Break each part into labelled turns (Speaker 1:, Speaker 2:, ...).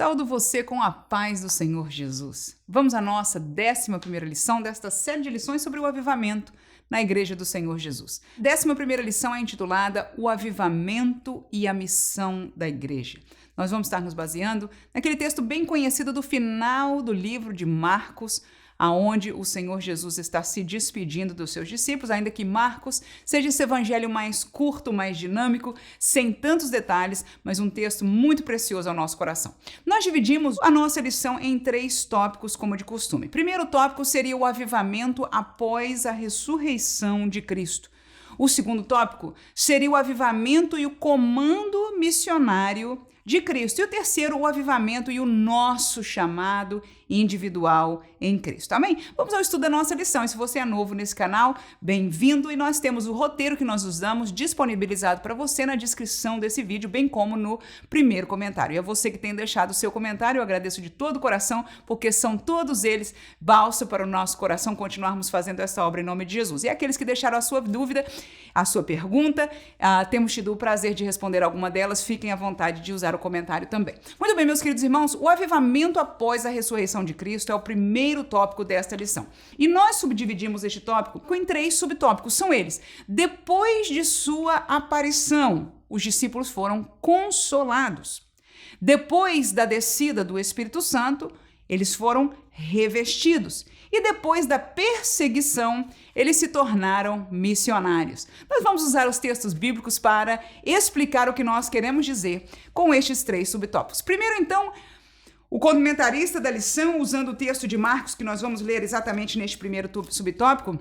Speaker 1: Saúdo você com a paz do Senhor Jesus. Vamos à nossa 11ª lição desta série de lições sobre o avivamento na Igreja do Senhor Jesus. 11ª lição é intitulada O Avivamento e a Missão da Igreja. Nós vamos estar nos baseando naquele texto bem conhecido do final do livro de Marcos, aonde o Senhor Jesus está se despedindo dos seus discípulos, ainda que Marcos seja esse evangelho mais curto, mais dinâmico, sem tantos detalhes, mas um texto muito precioso ao nosso coração. Nós dividimos a nossa lição em 3 tópicos, como de costume. Primeiro tópico seria o avivamento após a ressurreição de Cristo. O segundo tópico seria o avivamento e o comando missionário de Cristo. E o terceiro, o avivamento e o nosso chamado individual em Cristo. Amém? Vamos ao estudo da nossa lição. E se você é novo nesse canal, bem-vindo. E nós temos o roteiro que nós usamos disponibilizado para você na descrição desse vídeo, bem como no primeiro comentário. E a você que tem deixado o seu comentário, eu agradeço de todo o coração, porque são todos eles balsa para o nosso coração continuarmos fazendo essa obra em nome de Jesus. E aqueles que deixaram a sua dúvida, a sua pergunta, temos tido o prazer de responder alguma delas, fiquem à vontade de usar o comentário também. Muito bem, meus queridos irmãos, o avivamento após a ressurreição de Cristo é o primeiro tópico desta lição. E nós subdividimos este tópico em 3 subtópicos. São eles: depois de sua aparição, os discípulos foram consolados. Depois da descida do Espírito Santo, eles foram revestidos. E depois da perseguição, eles se tornaram missionários. Nós vamos usar os textos bíblicos para explicar o que nós queremos dizer com estes 3 subtópicos. Primeiro, então, o comentarista da lição, usando o texto de Marcos, que nós vamos ler exatamente neste primeiro subtópico,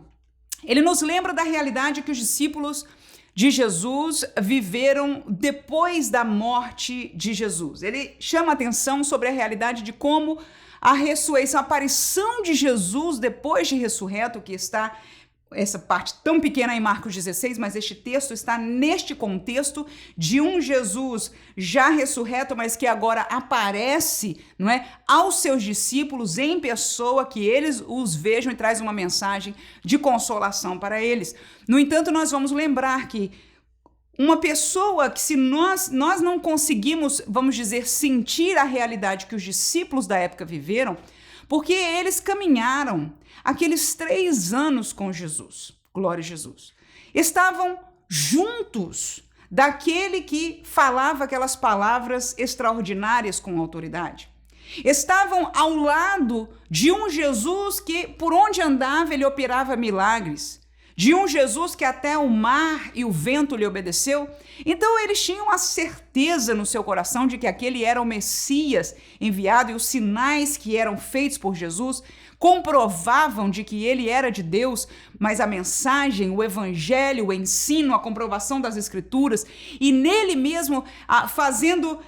Speaker 1: ele nos lembra da realidade que os discípulos de Jesus viveram depois da morte de Jesus. Ele chama a atenção sobre a realidade de como a ressurreição, a aparição de Jesus depois de ressurreto, que está essa parte tão pequena em Marcos 16, mas este texto está neste contexto de um Jesus já ressurreto, mas que agora aparece, não é, aos seus discípulos em pessoa, que eles os vejam e traz uma mensagem de consolação para eles. No entanto, nós vamos lembrar que uma pessoa que, se nós não conseguimos, vamos dizer, sentir a realidade que os discípulos da época viveram, porque eles caminharam aqueles 3 anos com Jesus, glória a Jesus, estavam juntos daquele que falava aquelas palavras extraordinárias com autoridade. Estavam ao lado de um Jesus que, por onde andava, ele operava milagres. De um Jesus que até o mar e o vento lhe obedeceu. Então eles tinham a certeza no seu coração de que aquele era o Messias enviado, e os sinais que eram feitos por Jesus comprovavam de que ele era de Deus, mas a mensagem, o evangelho, o ensino, a comprovação das escrituras, e nele mesmo fazendo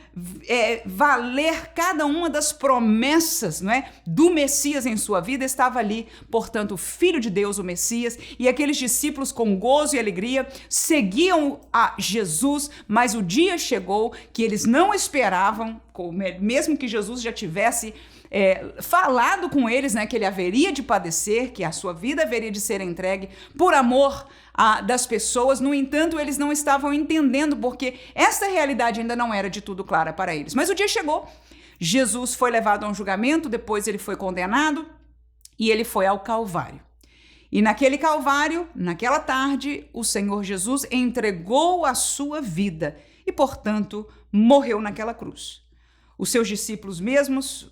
Speaker 1: valer cada uma das promessas, não é, do Messias em sua vida, estava ali, portanto, o Filho de Deus, o Messias, e aqueles discípulos com gozo e alegria seguiam a Jesus, mas o dia chegou que eles não esperavam, mesmo que Jesus já tivesse falado com eles, né, que ele haveria de padecer, que a sua vida haveria de ser entregue por amor das pessoas. No entanto, eles não estavam entendendo, porque essa realidade ainda não era de tudo clara para eles. Mas o dia chegou, Jesus foi levado a um julgamento, depois ele foi condenado e ele foi ao Calvário. E naquele Calvário, naquela tarde, o Senhor Jesus entregou a sua vida e, portanto, morreu naquela cruz. Os seus discípulos mesmos,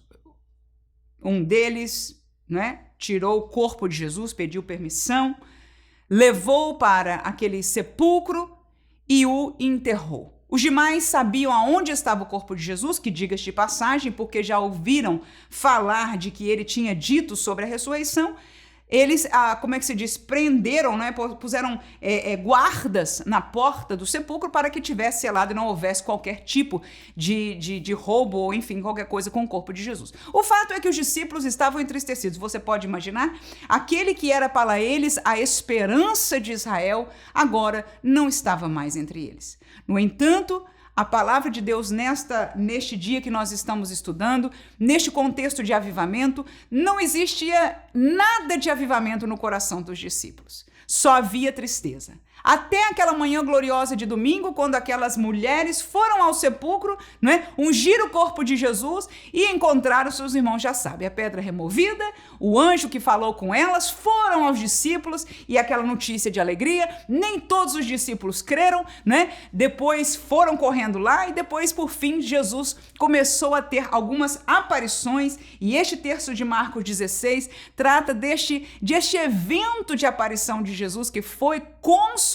Speaker 1: um deles, né, tirou o corpo de Jesus, pediu permissão, levou para aquele sepulcro e o enterrou. Os demais sabiam aonde estava o corpo de Jesus, que, diga-se de passagem, porque já ouviram falar de que ele tinha dito sobre a ressurreição. Eles, como é que se diz, prenderam, né? Puseram guardas na porta do sepulcro para que tivesse selado e não houvesse qualquer tipo de roubo ou, enfim, qualquer coisa com o corpo de Jesus. O fato é que os discípulos estavam entristecidos. Você pode imaginar? Aquele que era para eles a esperança de Israel, agora não estava mais entre eles. No entanto, a palavra de Deus neste dia que nós estamos estudando, neste contexto de avivamento, não existia nada de avivamento no coração dos discípulos. só havia tristeza. Até aquela manhã gloriosa de domingo, quando aquelas mulheres foram ao sepulcro, né, ungir o corpo de Jesus e encontraram seus irmãos, já sabem, a pedra removida, o anjo que falou com elas, foram aos discípulos e aquela notícia de alegria, nem todos os discípulos creram, né? Depois foram correndo lá e depois, por fim, Jesus começou a ter algumas aparições e este texto de Marcos 16 trata deste evento de aparição de Jesus que foi consolação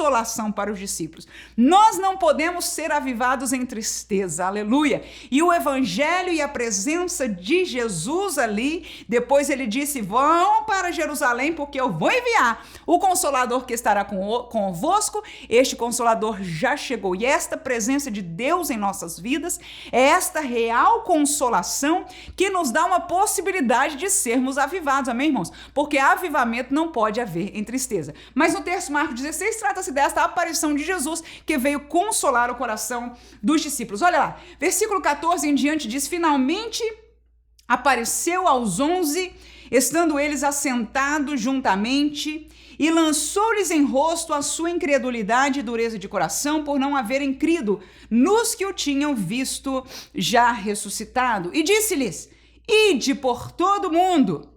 Speaker 1: para os discípulos. Nós não podemos ser avivados em tristeza, aleluia. E o evangelho e a presença de Jesus ali, depois ele disse, vão para Jerusalém porque eu vou enviar o Consolador que estará convosco. Este Consolador já chegou e esta presença de Deus em nossas vidas é esta real consolação que nos dá uma possibilidade de sermos avivados, amém, irmãos? Porque avivamento não pode haver em tristeza. Mas no texto Marcos 16 trata-se desta aparição de Jesus que veio consolar o coração dos discípulos. Olha lá, versículo 14 em diante diz, finalmente apareceu aos 11, estando eles assentados juntamente, e lançou-lhes em rosto a sua incredulidade e dureza de coração por não haverem crido nos que o tinham visto já ressuscitado. E disse-lhes, ide por todo o mundo,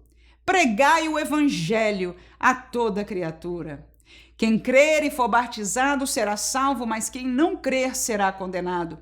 Speaker 1: pregai o evangelho a toda criatura. Quem crer e for batizado será salvo, mas quem não crer será condenado.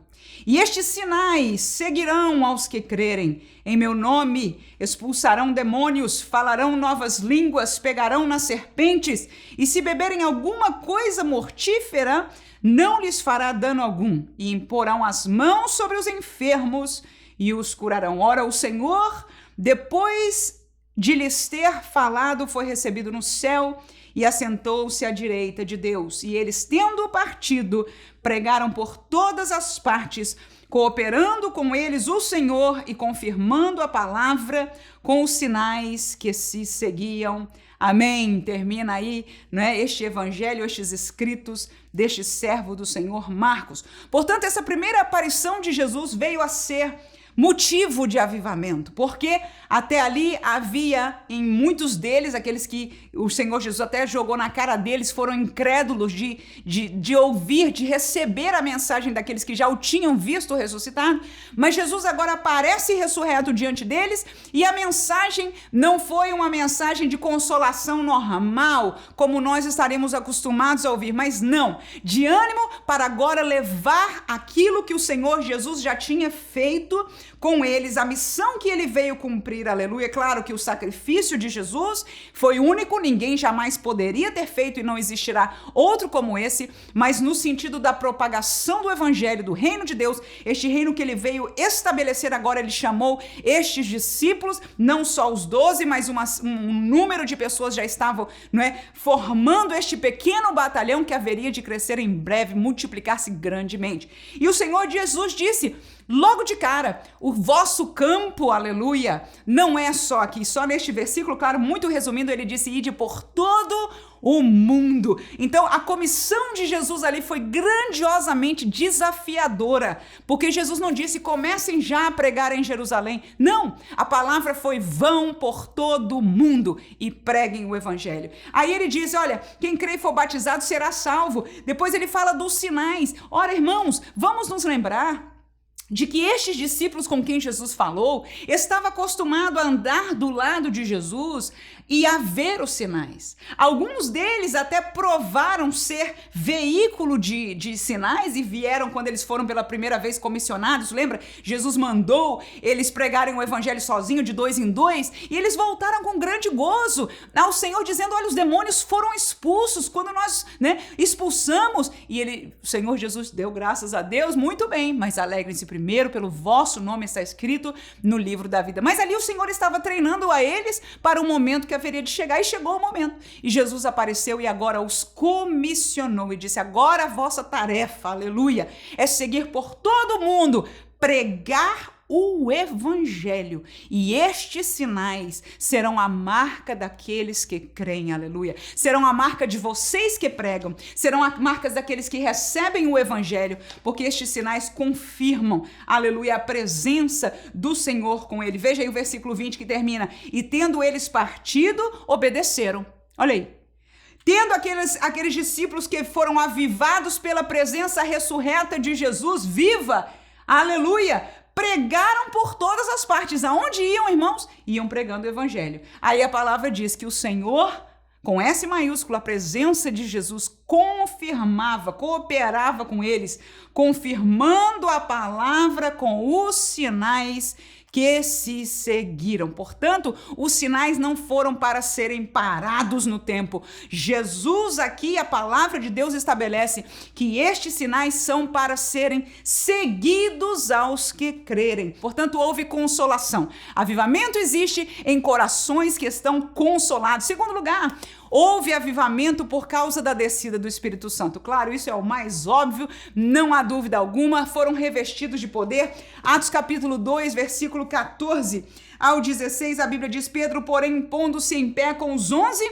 Speaker 1: E estes sinais seguirão aos que crerem. Em meu nome expulsarão demônios, falarão novas línguas, pegarão nas serpentes, e se beberem alguma coisa mortífera, não lhes fará dano algum, e imporão as mãos sobre os enfermos e os curarão. Ora, o Senhor, depois de lhes ter falado, foi recebido no céu e assentou-se à direita de Deus. E eles, tendo partido, pregaram por todas as partes, cooperando com eles o Senhor e confirmando a palavra com os sinais que se seguiam. Amém. Termina aí, né, este evangelho, estes escritos deste servo do Senhor Marcos. Portanto, essa primeira aparição de Jesus veio a ser motivo de avivamento, porque até ali havia em muitos deles, aqueles que o Senhor Jesus até jogou na cara deles, foram incrédulos de ouvir, de receber a mensagem daqueles que já o tinham visto ressuscitado, mas Jesus agora aparece ressurreto diante deles e a mensagem não foi uma mensagem de consolação normal, como nós estaremos acostumados a ouvir, mas não, de ânimo para agora levar aquilo que o Senhor Jesus já tinha feito com eles, a missão que ele veio cumprir, aleluia. Claro que o sacrifício de Jesus foi único, ninguém jamais poderia ter feito e não existirá outro como esse, mas no sentido da propagação do evangelho, do reino de Deus, este reino que ele veio estabelecer agora, ele chamou estes discípulos, não só os 12, mas um número de pessoas já estavam, não é, formando este pequeno batalhão que haveria de crescer em breve, multiplicar-se grandemente. E o Senhor Jesus disse, logo de cara, o vosso campo, aleluia, não é só aqui, só neste versículo, claro, muito resumindo, ele disse, ide por todo o mundo. Então, a comissão de Jesus ali foi grandiosamente desafiadora, porque Jesus não disse, comecem já a pregar em Jerusalém. Não, a palavra foi, vão por todo o mundo e preguem o evangelho. Aí ele diz, olha, quem crê e for batizado será salvo. Depois ele fala dos sinais. Ora, irmãos, vamos nos lembrar de que estes discípulos com quem Jesus falou estavam acostumados a andar do lado de Jesus e a ver os sinais. Alguns deles até provaram ser veículo de sinais e vieram quando eles foram pela primeira vez comissionados, lembra? Jesus mandou eles pregarem o evangelho sozinho, de 2 em 2, e eles voltaram com grande gozo ao Senhor, dizendo, olha, os demônios foram expulsos quando nós, né, expulsamos, e o Senhor Jesus deu graças a Deus, muito bem, mas alegrem-se primeiro pelo vosso nome está escrito no livro da vida. Mas ali o Senhor estava treinando a eles para o momento que haveria de chegar, e chegou o momento. E Jesus apareceu e agora os comissionou e disse, agora a vossa tarefa, aleluia, é seguir por todo o mundo, pregar o evangelho, e estes sinais serão a marca daqueles que creem, aleluia, serão a marca de vocês que pregam, serão as marcas daqueles que recebem o evangelho, porque estes sinais confirmam, aleluia, a presença do Senhor com ele. Veja aí o versículo 20 que termina, e tendo eles partido, obedeceram. Olha aí, Tendo aqueles discípulos que foram avivados pela presença ressurreta de Jesus, viva, aleluia, pregaram por todas as partes. Aonde iam, irmãos? Iam pregando o evangelho. Aí a palavra diz que o Senhor, com S maiúsculo, a presença de Jesus confirmava, cooperava com eles, confirmando a palavra com os sinais que se seguiram. Portanto, os sinais não foram para serem parados no tempo. Jesus aqui, a palavra de Deus estabelece que estes sinais são para serem seguidos aos que crerem. Portanto, houve consolação. Avivamento existe em corações que estão consolados. Segundo lugar, houve avivamento por causa da descida do Espírito Santo. Claro, isso é o mais óbvio, não há dúvida alguma. Foram revestidos de poder. Atos capítulo 2, versículo 14 ao 16, a Bíblia diz: Pedro, porém, pondo-se em pé com os 11,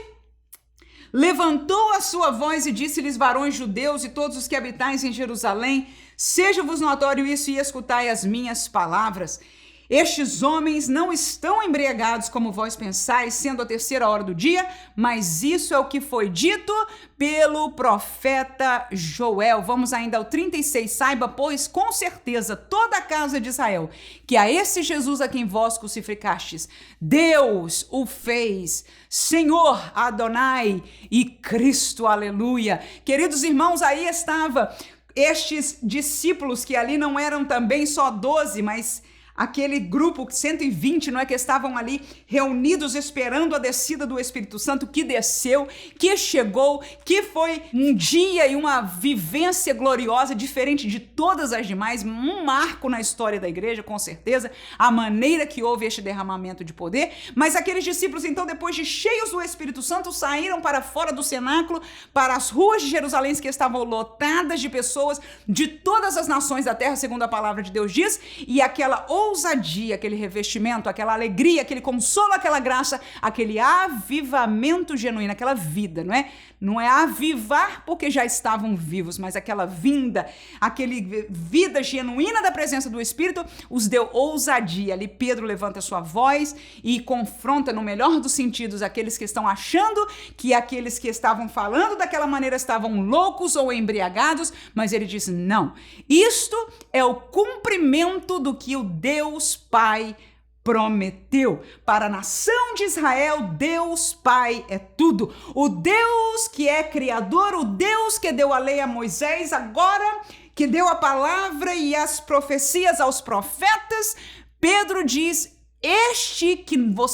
Speaker 1: levantou a sua voz e disse-lhes: varões judeus e todos os que habitais em Jerusalém, seja-vos notório isso e escutai as minhas palavras. Estes homens não estão embriagados como vós pensais, sendo a 3ª hora do dia, mas isso é o que foi dito pelo profeta Joel. Vamos ainda ao 36. Saiba, pois, com certeza, toda a casa de Israel, que a esse Jesus a quem vós crucificastes, Deus o fez Senhor Adonai e Cristo, aleluia. Queridos irmãos, aí estava estes discípulos que ali não eram também só 12, mas aquele grupo, 120, não é, que estavam ali reunidos esperando a descida do Espírito Santo, que desceu, que chegou, que foi um dia e uma vivência gloriosa, diferente de todas as demais, um marco na história da igreja, com certeza, a maneira que houve este derramamento de poder. Mas aqueles discípulos, então, depois de cheios do Espírito Santo, saíram para fora do cenáculo, para as ruas de Jerusalém, que estavam lotadas de pessoas de todas as nações da terra, segundo a palavra de Deus diz, e aquela ousadia, aquele revestimento, aquela alegria, aquele consolo, aquela graça, aquele avivamento genuíno, aquela vida, não é? Não é avivar porque já estavam vivos, mas aquela vinda, aquele vida genuína da presença do Espírito os deu ousadia. Ali Pedro levanta sua voz e confronta, no melhor dos sentidos, aqueles que estão achando que aqueles que estavam falando daquela maneira estavam loucos ou embriagados, mas ele diz: não, isto é o cumprimento do que o Deus Pai prometeu. Para a nação de Israel, Deus Pai é tudo. O Deus que é criador, o Deus que deu a lei a Moisés, agora que deu a palavra e as profecias aos profetas, Pedro diz: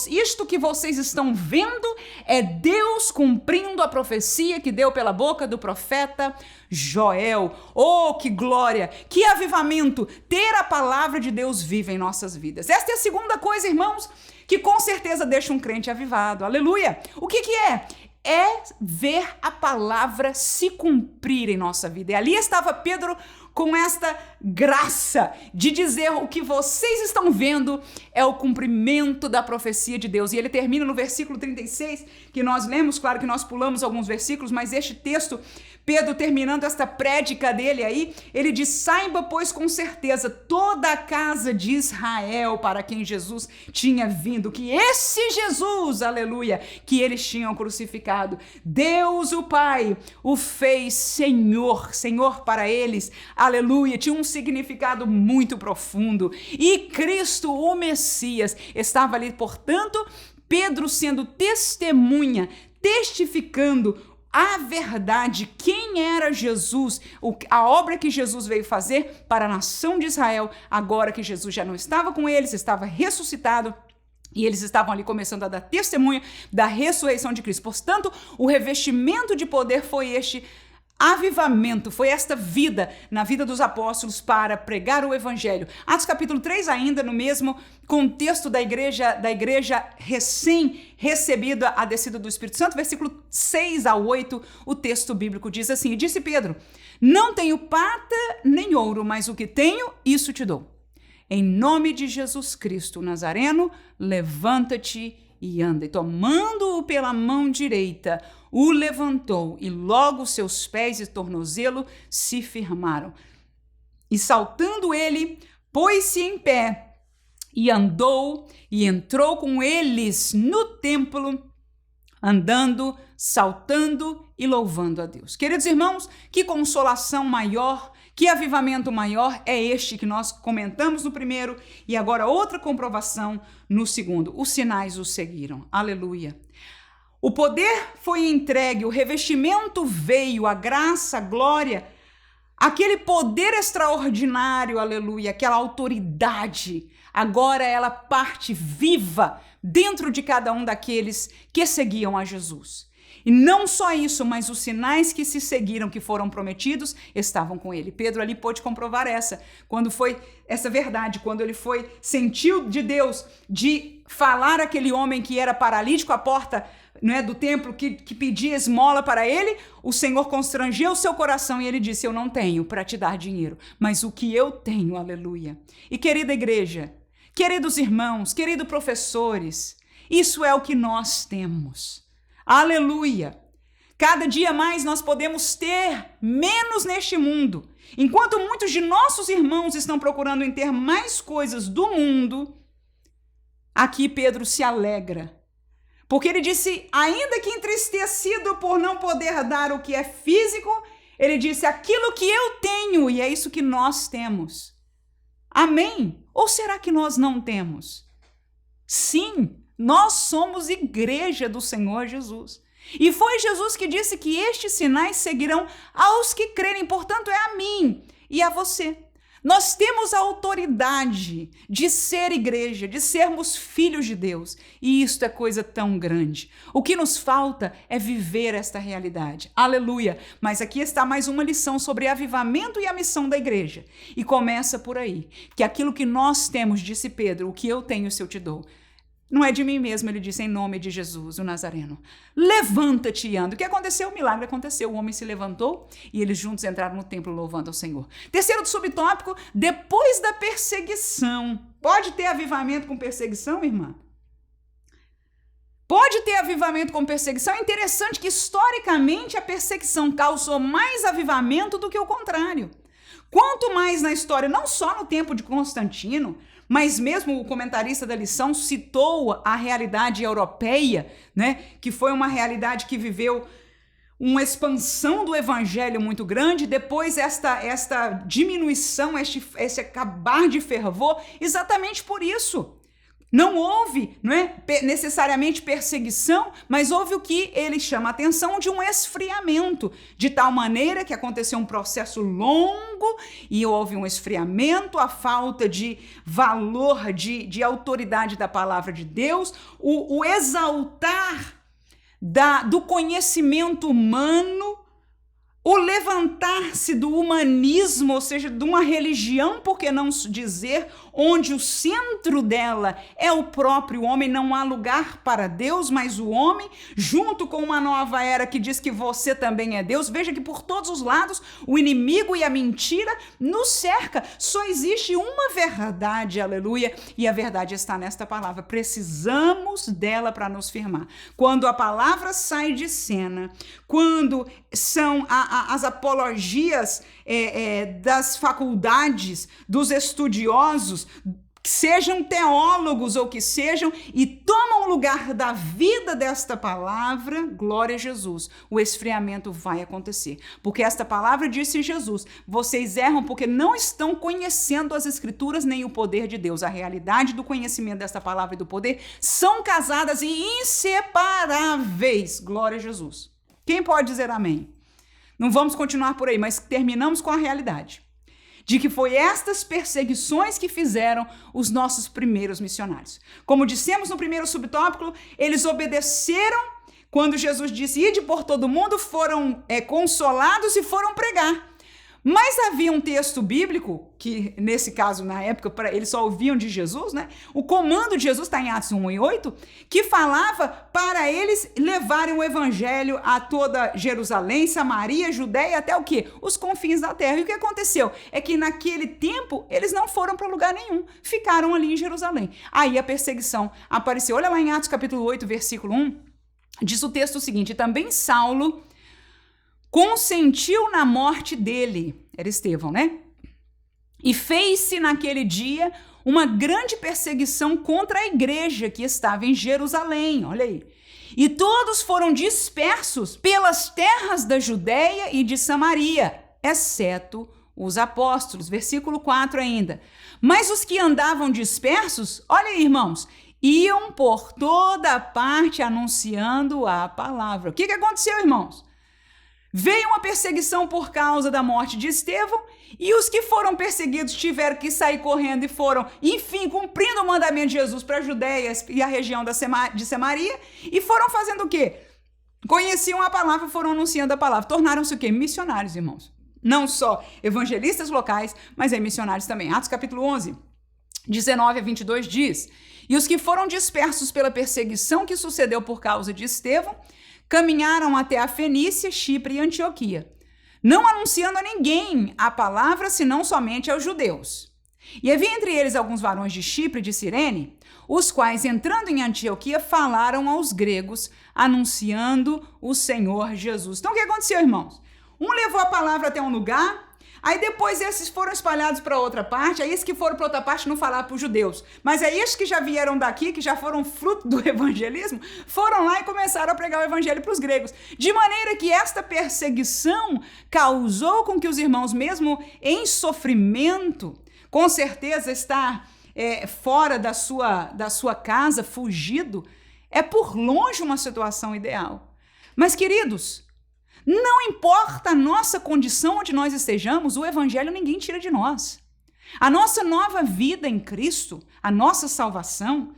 Speaker 1: isto que vocês estão vendo é Deus cumprindo a profecia que deu pela boca do profeta Joel. Oh, que glória, que avivamento, ter a palavra de Deus viva em nossas vidas. Esta é a segunda coisa, irmãos, que com certeza deixa um crente avivado. Aleluia! O que é? É ver a palavra se cumprir em nossa vida. E ali estava Pedro com esta graça de dizer: o que vocês estão vendo é o cumprimento da profecia de Deus. E ele termina no versículo 36, que nós lemos, claro que nós pulamos alguns versículos, mas este texto, Pedro terminando esta prédica dele aí, ele diz: saiba, pois, com certeza, toda a casa de Israel para quem Jesus tinha vindo, que esse Jesus, aleluia, que eles tinham crucificado, Deus o Pai o fez Senhor, Senhor para eles, aleluia, tinha um significado muito profundo. E Cristo, o Messias, estava ali, portanto, Pedro sendo testemunha, testificando a verdade, quem era Jesus, a obra que Jesus veio fazer para a nação de Israel, agora que Jesus já não estava com eles, estava ressuscitado, e eles estavam ali começando a dar testemunha da ressurreição de Cristo. Portanto, o revestimento de poder foi este avivamento, foi esta vida na vida dos apóstolos para pregar o evangelho. Atos capítulo 3 ainda, no mesmo contexto da igreja recém-recebida a descida do Espírito Santo, versículo 6 a 8, o texto bíblico diz assim: e disse Pedro: não tenho prata nem ouro, mas o que tenho, isso te dou. Em nome de Jesus Cristo Nazareno, levanta-te e anda. E tomando-o pela mão direita, o levantou, e logo seus pés e tornozelo se firmaram. E saltando ele, pôs-se em pé, e andou, e entrou com eles no templo, andando, saltando e louvando a Deus. Queridos irmãos, que consolação maior, que avivamento maior é este que nós comentamos no primeiro e agora outra comprovação no segundo. Os sinais os seguiram. Aleluia. O poder foi entregue, o revestimento veio, a graça, a glória, aquele poder extraordinário, aleluia, aquela autoridade, agora ela parte viva dentro de cada um daqueles que seguiam a Jesus. E não só isso, mas os sinais que se seguiram, que foram prometidos, estavam com ele. Pedro ali pôde comprovar essa verdade, quando ele sentiu de Deus de falar àquele homem que era paralítico à porta, do templo, que pedia esmola para ele, o Senhor constrangeu o seu coração e ele disse: eu não tenho para te dar dinheiro, mas o que eu tenho, aleluia. E querida igreja, queridos irmãos, queridos professores, isso é o que nós temos. Aleluia! Cada dia mais nós podemos ter menos neste mundo. Enquanto muitos de nossos irmãos estão procurando em ter mais coisas do mundo, aqui Pedro se alegra. Porque ele disse, ainda que entristecido por não poder dar o que é físico, ele disse, aquilo que eu tenho, e é isso que nós temos. Amém? Ou será que nós não temos? Sim, nós somos igreja do Senhor Jesus. E foi Jesus que disse que estes sinais seguirão aos que crerem, portanto é a mim e a você. Nós temos a autoridade de ser igreja, de sermos filhos de Deus. E isto é coisa tão grande. O que nos falta é viver esta realidade. Aleluia! Mas aqui está mais uma lição sobre avivamento e a missão da igreja. E começa por aí. Que aquilo que nós temos, disse Pedro, o que eu tenho, isso eu te dou. Não é de mim mesmo, ele disse, em nome de Jesus, o Nazareno. Levanta-te e anda. O que aconteceu? O milagre aconteceu. O homem se levantou e eles juntos entraram no templo louvando ao Senhor. Terceiro subtópico, depois da perseguição. Pode ter avivamento com perseguição, irmã? Pode ter avivamento com perseguição. É interessante que, historicamente, a perseguição causou mais avivamento do que o contrário. Quanto mais na história, não só no tempo de Constantino, mas mesmo o comentarista da lição citou a realidade europeia, que foi uma realidade que viveu uma expansão do evangelho muito grande, depois esta diminuição, esse acabar de fervor, exatamente por isso. Não houve, necessariamente perseguição, mas houve o que ele chama a atenção de um esfriamento, de tal maneira que aconteceu um processo longo e houve um esfriamento, a falta de valor, de autoridade da palavra de Deus, o exaltar do conhecimento humano, o levantar-se do humanismo, ou seja, de uma religião, por que não dizer, onde o centro dela é o próprio homem, não há lugar para Deus, mas o homem, junto com uma nova era que diz que você também é Deus. Veja que por todos os lados o inimigo e a mentira nos cerca. Só existe uma verdade, aleluia, e a verdade está nesta palavra. Precisamos dela para nos firmar. Quando a palavra sai de cena, quando são as apologias das faculdades, dos estudiosos, sejam teólogos ou que sejam, e tomam o lugar da vida desta palavra, glória a Jesus, o esfriamento vai acontecer. Porque esta palavra disse Jesus, vocês erram porque não estão conhecendo as escrituras nem o poder de Deus. A realidade do conhecimento desta palavra e do poder são casadas e inseparáveis, glória a Jesus. Quem pode dizer amém? Não vamos continuar por aí, mas terminamos com a realidade de que foi estas perseguições que fizeram os nossos primeiros missionários. Como dissemos no primeiro subtópico, eles obedeceram quando Jesus disse, ide por todo mundo, foram consolados e foram pregar. Mas havia um texto bíblico, que nesse caso, na época, eles só ouviam de Jesus, O comando de Jesus está em Atos 1:8, que falava para eles levarem o evangelho a toda Jerusalém, Samaria, Judéia, até o quê? Os confins da terra. E o que aconteceu? É que naquele tempo, eles não foram para lugar nenhum, ficaram ali em Jerusalém. Aí a perseguição apareceu. Olha lá em Atos capítulo 8, versículo 1, diz o texto o seguinte, também Saulo consentiu na morte dele, era Estevão, E fez-se naquele dia uma grande perseguição contra a igreja que estava em Jerusalém, olha aí. E todos foram dispersos pelas terras da Judéia e de Samaria, exceto os apóstolos. Versículo 4 ainda. Mas os que andavam dispersos, olha aí, irmãos, iam por toda parte anunciando a palavra. O que aconteceu, irmãos? Veio uma perseguição por causa da morte de Estevão e os que foram perseguidos tiveram que sair correndo e foram, enfim, cumprindo o mandamento de Jesus para a Judéia e a região de Samaria e foram fazendo o quê? Conheciam a palavra, foram anunciando a palavra. Tornaram-se o quê? Missionários, irmãos. Não só evangelistas locais, mas missionários também. Atos capítulo 11, 19 a 22 diz: E os que foram dispersos pela perseguição que sucedeu por causa de Estevão, caminharam até a Fenícia, Chipre e Antioquia, não anunciando a ninguém a palavra, senão somente aos judeus. E havia entre eles alguns varões de Chipre e de Cirene, os quais, entrando em Antioquia, falaram aos gregos, anunciando o Senhor Jesus. Então, o que aconteceu, irmãos? Um levou a palavra até um lugar, aí depois esses foram espalhados para outra parte, aí esses que foram para outra parte não falaram para os judeus. Mas aí esses que já vieram daqui, que já foram fruto do evangelismo, foram lá e começaram a pregar o evangelho para os gregos. De maneira que esta perseguição causou com que os irmãos, mesmo em sofrimento, com certeza estar fora da sua casa, fugido, é por longe uma situação ideal. Mas, queridos, não importa a nossa condição onde nós estejamos, o evangelho ninguém tira de nós. A nossa nova vida em Cristo, a nossa salvação,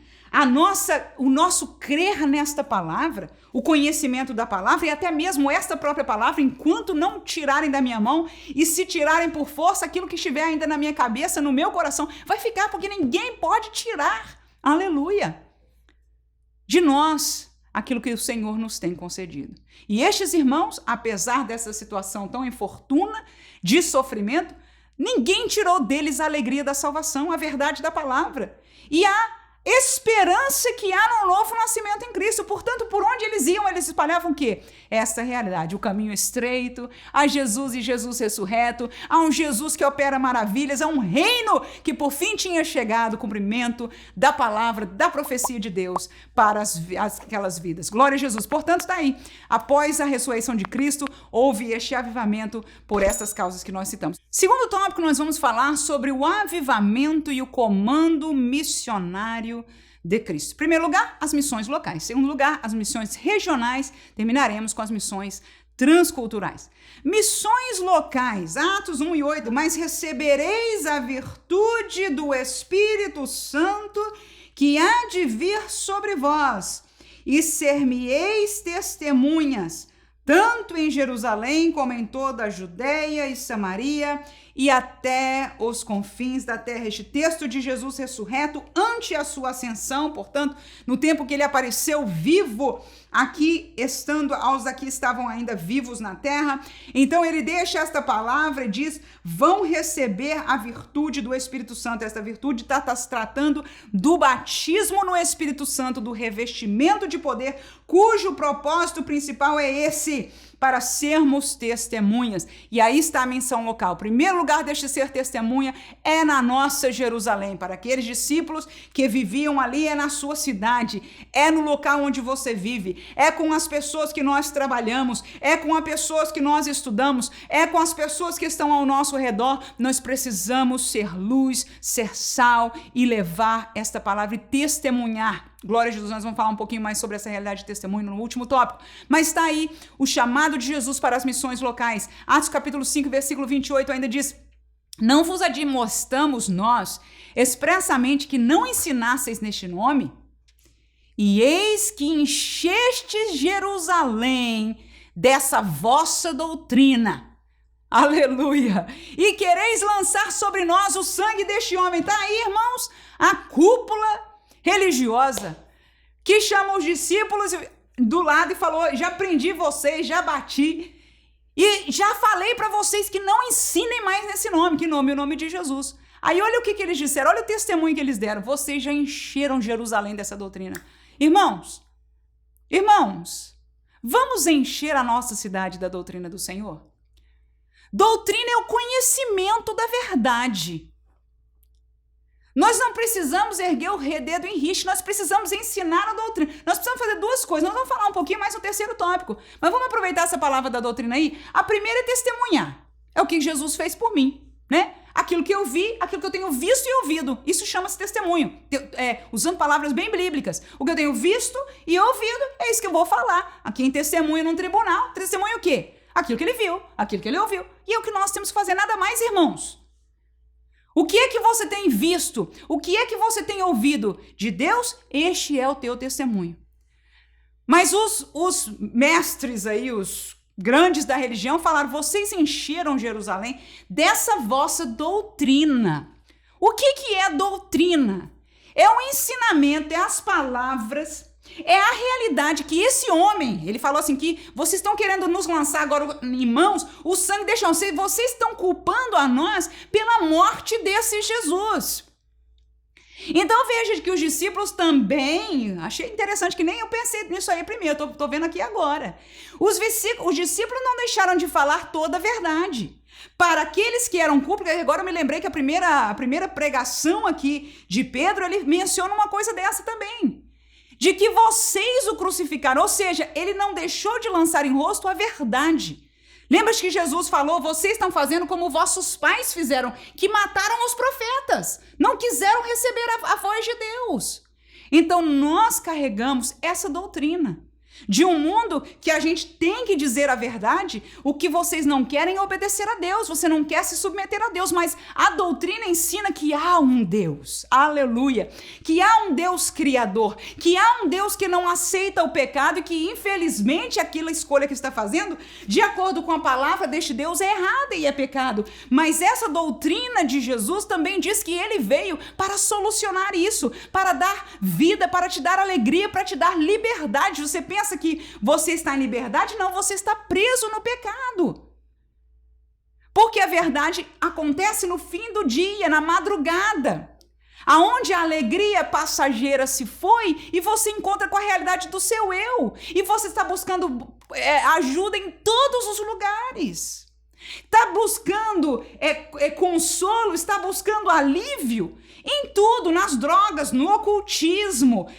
Speaker 1: o nosso crer nesta palavra, o conhecimento da palavra e até mesmo esta própria palavra, enquanto não tirarem da minha mão e se tirarem por força, aquilo que estiver ainda na minha cabeça, no meu coração, vai ficar porque ninguém pode tirar, aleluia, de nós aquilo que o Senhor nos tem concedido. E estes irmãos, apesar dessa situação tão infortuna, de sofrimento, ninguém tirou deles a alegria da salvação, a verdade da palavra e a esperança que há no novo nascimento em Cristo. Portanto, por onde eles iam, eles espalhavam o quê? Essa realidade, o caminho estreito, a Jesus e Jesus ressurreto, a um Jesus que opera maravilhas, a um reino que por fim tinha chegado o cumprimento da palavra, da profecia de Deus para aquelas vidas. Glória a Jesus. Portanto, está aí. Após a ressurreição de Cristo, houve este avivamento por essas causas que nós citamos. Segundo tópico, nós vamos falar sobre o avivamento e o comando missionário de Cristo. Em primeiro lugar, as missões locais. Em segundo lugar, as missões regionais. Terminaremos com as missões transculturais. Missões locais, Atos 1 e 8. Mas recebereis a virtude do Espírito Santo que há de vir sobre vós, e ser-me-eis testemunhas, tanto em Jerusalém como em toda a Judéia e Samaria e até os confins da terra. Este texto de Jesus ressurreto ante a sua ascensão, portanto, no tempo que ele apareceu vivo, aqui estando, aos aqui estavam ainda vivos na terra. Então ele deixa esta palavra e diz: vão receber a virtude do Espírito Santo. Esta virtude está se tratando do batismo no Espírito Santo, do revestimento de poder, cujo propósito principal é esse: para sermos testemunhas. E aí está a menção local. O primeiro lugar deste ser testemunha é na nossa Jerusalém. Para aqueles discípulos que viviam ali, é na sua cidade, é no local onde você vive, é com as pessoas que nós trabalhamos, é com as pessoas que nós estudamos, é com as pessoas que estão ao nosso redor. Nós precisamos ser luz, ser sal e levar esta palavra e testemunhar. Glória a Jesus, nós vamos falar um pouquinho mais sobre essa realidade de testemunho no último tópico. Mas está aí o chamado de Jesus para as missões locais. Atos capítulo 5, versículo 28 ainda diz: não vos admoestamos nós expressamente que não ensinasseis neste nome? E eis que enchestes Jerusalém dessa vossa doutrina. Aleluia! E quereis lançar sobre nós o sangue deste homem. Está aí, irmãos, a cúpula religiosa que chama os discípulos do lado e falou: já prendi vocês, já bati e já falei para vocês que não ensinem mais nesse nome. Que nome? O nome de Jesus. Aí olha o que eles disseram, olha o testemunho que eles deram: vocês já encheram Jerusalém dessa doutrina. Irmãos, vamos encher a nossa cidade da doutrina do Senhor? Doutrina é o conhecimento da verdade. Nós não precisamos erguer o dedo em riste, nós precisamos ensinar a doutrina. Nós precisamos fazer duas coisas. Nós vamos falar um pouquinho mais no terceiro tópico, mas vamos aproveitar essa palavra da doutrina aí. A primeira é testemunhar. É o que Jesus fez por mim, né? Aquilo que eu vi, aquilo que eu tenho visto e ouvido. Isso chama-se testemunho. Usando palavras bem bíblicas. O que eu tenho visto e ouvido, é isso que eu vou falar. Aqui em testemunho num tribunal. Testemunho o quê? Aquilo que ele viu, aquilo que ele ouviu. E é o que nós temos que fazer, nada mais, irmãos. O que é que você tem visto? O que é que você tem ouvido de Deus? Este é o teu testemunho. Mas os mestres aí, os grandes da religião falaram, vocês encheram Jerusalém dessa vossa doutrina. O que é doutrina? É o ensinamento, é as palavras, é a realidade que esse homem, ele falou assim que vocês estão querendo nos lançar agora em mãos o sangue deste homem, vocês estão culpando a nós pela morte desse Jesus. Então veja que os discípulos também, achei interessante que nem eu pensei nisso aí primeiro, tô vendo aqui agora. Os discípulos não deixaram de falar toda a verdade. Para aqueles que eram cúmplices, agora eu me lembrei que a primeira pregação aqui de Pedro, ele menciona uma coisa dessa também. De que vocês o crucificaram, ou seja, ele não deixou de lançar em rosto a verdade. Lembra que Jesus falou, vocês estão fazendo como vossos pais fizeram, que mataram os profetas, não quiseram receber a voz de Deus. Então nós carregamos essa doutrina de um mundo que a gente tem que dizer a verdade. O que vocês não querem é obedecer a Deus, você não quer se submeter a Deus, mas a doutrina ensina que há um Deus, aleluia, que há um Deus criador, que há um Deus que não aceita o pecado e que infelizmente aquela escolha que está fazendo, de acordo com a palavra deste Deus, é errada e é pecado. Mas essa doutrina de Jesus também diz que ele veio para solucionar isso, para dar vida, para te dar alegria, para te dar liberdade. Você pensa que você está em liberdade? Não, você está preso no pecado. Porque a verdade acontece no fim do dia, na madrugada, aonde a alegria passageira se foi e você encontra com a realidade do seu eu. E você está buscando ajuda em todos os lugares. Está buscando consolo, está buscando alívio em tudo, nas drogas, no ocultismo,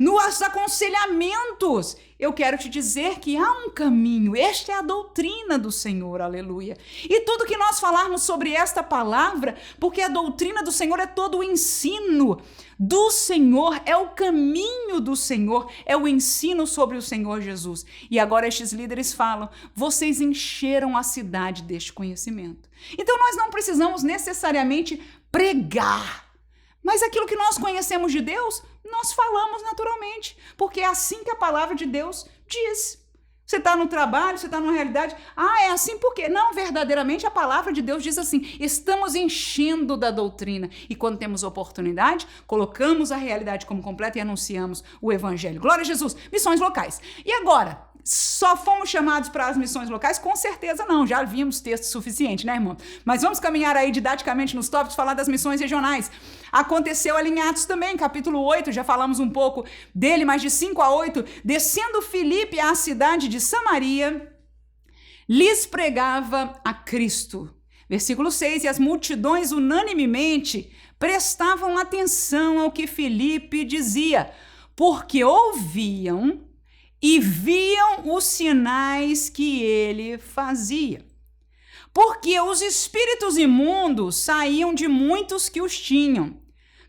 Speaker 1: nos aconselhamentos. Eu quero te dizer que há um caminho, esta é a doutrina do Senhor, aleluia. E tudo que nós falarmos sobre esta palavra, porque a doutrina do Senhor é todo o ensino do Senhor, é o caminho do Senhor, é o ensino sobre o Senhor Jesus. E agora estes líderes falam, vocês encheram a cidade deste conhecimento. Então nós não precisamos necessariamente pregar, mas aquilo que nós conhecemos de Deus, nós falamos naturalmente, porque é assim que a palavra de Deus diz. Você está no trabalho, você está numa realidade, é assim por quê? Não, verdadeiramente a palavra de Deus diz assim, estamos enchendo da doutrina e quando temos oportunidade, colocamos a realidade como completa e anunciamos o evangelho. Glória a Jesus, missões locais. E agora, só fomos chamados para as missões locais? Com certeza não, já vimos texto suficiente, né, irmão? Mas vamos caminhar aí didaticamente nos tópicos, falar das missões regionais. Aconteceu ali em Atos também, capítulo 8, já falamos um pouco dele, mas de 5 a 8, descendo Filipe à cidade de Samaria, lhes pregava a Cristo. Versículo 6, e as multidões unanimemente prestavam atenção ao que Filipe dizia, porque ouviam e viam os sinais que ele fazia. Porque os espíritos imundos saíam de muitos que os tinham,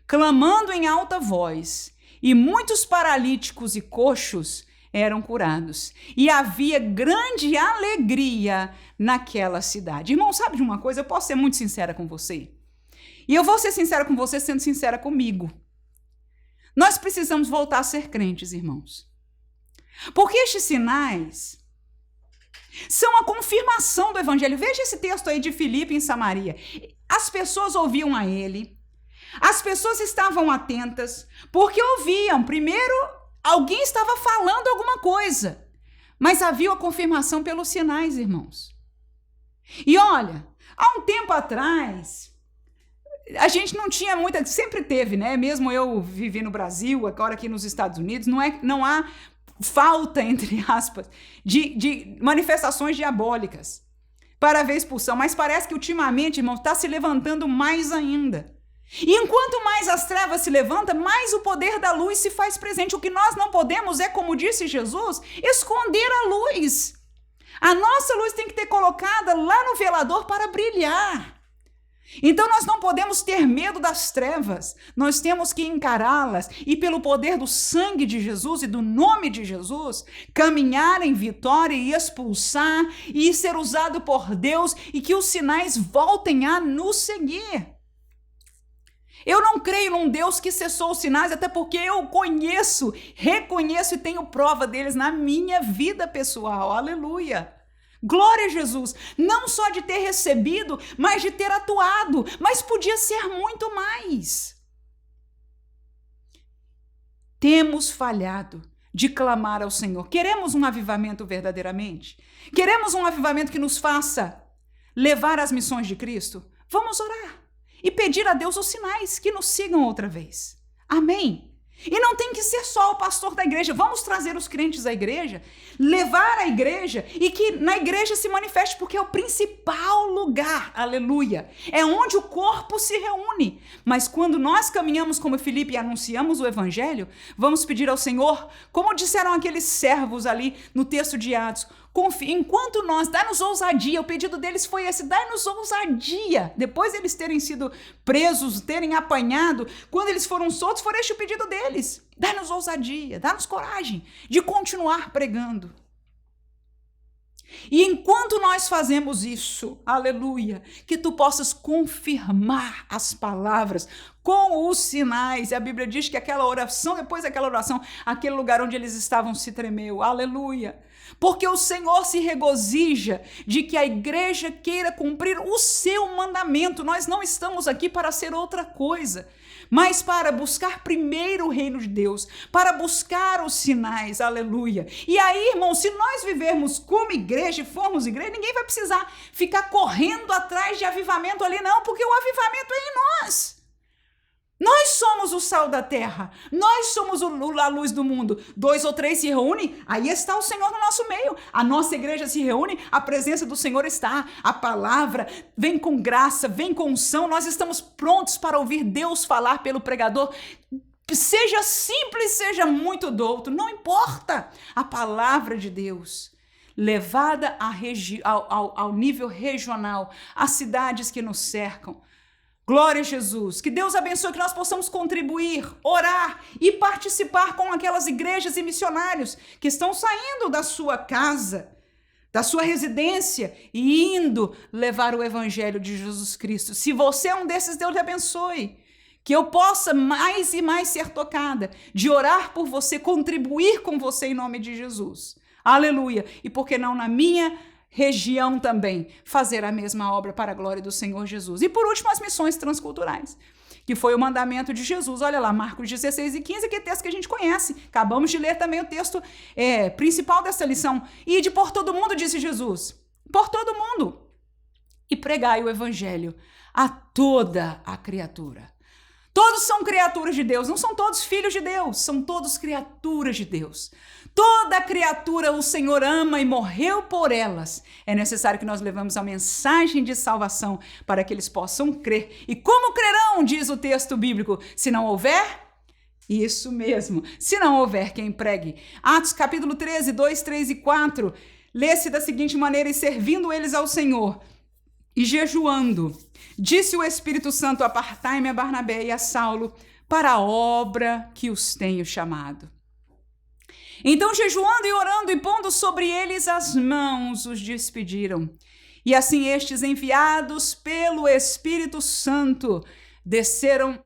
Speaker 1: clamando em alta voz, e muitos paralíticos e coxos eram curados. E havia grande alegria naquela cidade. Irmão, sabe de uma coisa? Eu posso ser muito sincera com você. E eu vou ser sincera com você sendo sincera comigo. Nós precisamos voltar a ser crentes, irmãos. Porque estes sinais são a confirmação do evangelho. Veja esse texto aí de Filipe em Samaria. As pessoas ouviam a ele, as pessoas estavam atentas, porque ouviam. Primeiro, alguém estava falando alguma coisa, mas havia a confirmação pelos sinais, irmãos. E olha, há um tempo atrás, a gente não tinha muita, sempre teve, né? Mesmo eu vivi no Brasil, agora aqui nos Estados Unidos, não há falta, entre aspas, de manifestações diabólicas para haver expulsão, mas parece que ultimamente, irmão, está se levantando mais ainda. E enquanto mais as trevas se levantam, mais o poder da luz se faz presente. O que nós não podemos é, como disse Jesus, esconder a luz. A nossa luz tem que ter colocada lá no velador para brilhar. Então nós não podemos ter medo das trevas, nós temos que encará-las e pelo poder do sangue de Jesus e do nome de Jesus, caminhar em vitória e expulsar e ser usado por Deus e que os sinais voltem a nos seguir. Eu não creio num Deus que cessou os sinais, até porque eu conheço, reconheço e tenho prova deles na minha vida pessoal. Aleluia! Glória a Jesus! Não só de ter recebido, mas de ter atuado. Mas podia ser muito mais. Temos falhado de clamar ao Senhor. Queremos um avivamento verdadeiramente? Queremos um avivamento que nos faça levar as missões de Cristo? Vamos orar e pedir a Deus os sinais que nos sigam outra vez. Amém? E não tem que ser só o pastor da igreja. Vamos trazer os crentes à igreja, levar a igreja e que na igreja se manifeste, porque é o principal lugar, aleluia. É onde o corpo se reúne. Mas quando nós caminhamos como Filipe e anunciamos o evangelho, vamos pedir ao Senhor, como disseram aqueles servos ali no texto de Atos, enquanto nós, dá-nos ousadia, o pedido deles foi esse, dá-nos ousadia, depois eles terem sido presos, terem apanhado, quando eles foram soltos, foi este o pedido deles, dá-nos ousadia, dá-nos coragem de continuar pregando. E enquanto nós fazemos isso, aleluia, que tu possas confirmar as palavras com os sinais. E a Bíblia diz que aquela oração, depois daquela oração, aquele lugar onde eles estavam se tremeu, aleluia. Porque o Senhor se regozija de que a igreja queira cumprir o seu mandamento. Nós não estamos aqui para ser outra coisa, mas para buscar primeiro o reino de Deus, para buscar os sinais, aleluia. E aí, irmão, se nós vivermos como igreja e formos igreja, ninguém vai precisar ficar correndo atrás de avivamento ali, não, porque o avivamento é em nós. Nós somos o sal da terra, nós somos a luz do mundo. 2 ou 3 se reúnem, aí está o Senhor no nosso meio. A nossa igreja se reúne, a presença do Senhor está. A palavra vem com graça, vem com unção. Nós estamos prontos para ouvir Deus falar pelo pregador. Seja simples, seja muito douto, não importa. A palavra de Deus levada ao nível regional, às cidades que nos cercam. Glória a Jesus, que Deus abençoe, que nós possamos contribuir, orar e participar com aquelas igrejas e missionários que estão saindo da sua casa, da sua residência e indo levar o evangelho de Jesus Cristo. Se você é um desses, Deus te abençoe, que eu possa mais e mais ser tocada de orar por você, contribuir com você em nome de Jesus. Aleluia, e por que não na minha região também, fazer a mesma obra para a glória do Senhor Jesus. E por último, as missões transculturais, que foi o mandamento de Jesus. Olha lá, Marcos 16 e 15, que é texto que a gente conhece. Acabamos de ler também o texto principal dessa lição. Ide por todo mundo, disse Jesus, por todo mundo, e pregai o evangelho a toda a criatura. Todos são criaturas de Deus, não são todos filhos de Deus, são todos criaturas de Deus. Toda criatura o Senhor ama e morreu por elas. É necessário que nós levemos a mensagem de salvação para que eles possam crer. E como crerão, diz o texto bíblico, se não houver? Isso mesmo, se não houver quem pregue. Atos capítulo 13, 2, 3 e 4, lê-se da seguinte maneira: e servindo eles ao Senhor e jejuando, disse o Espírito Santo: apartai-me a Barnabé e a Saulo para a obra que os tenho chamado. Então, jejuando e orando e pondo sobre eles as mãos, os despediram. E assim estes, enviados pelo Espírito Santo, desceram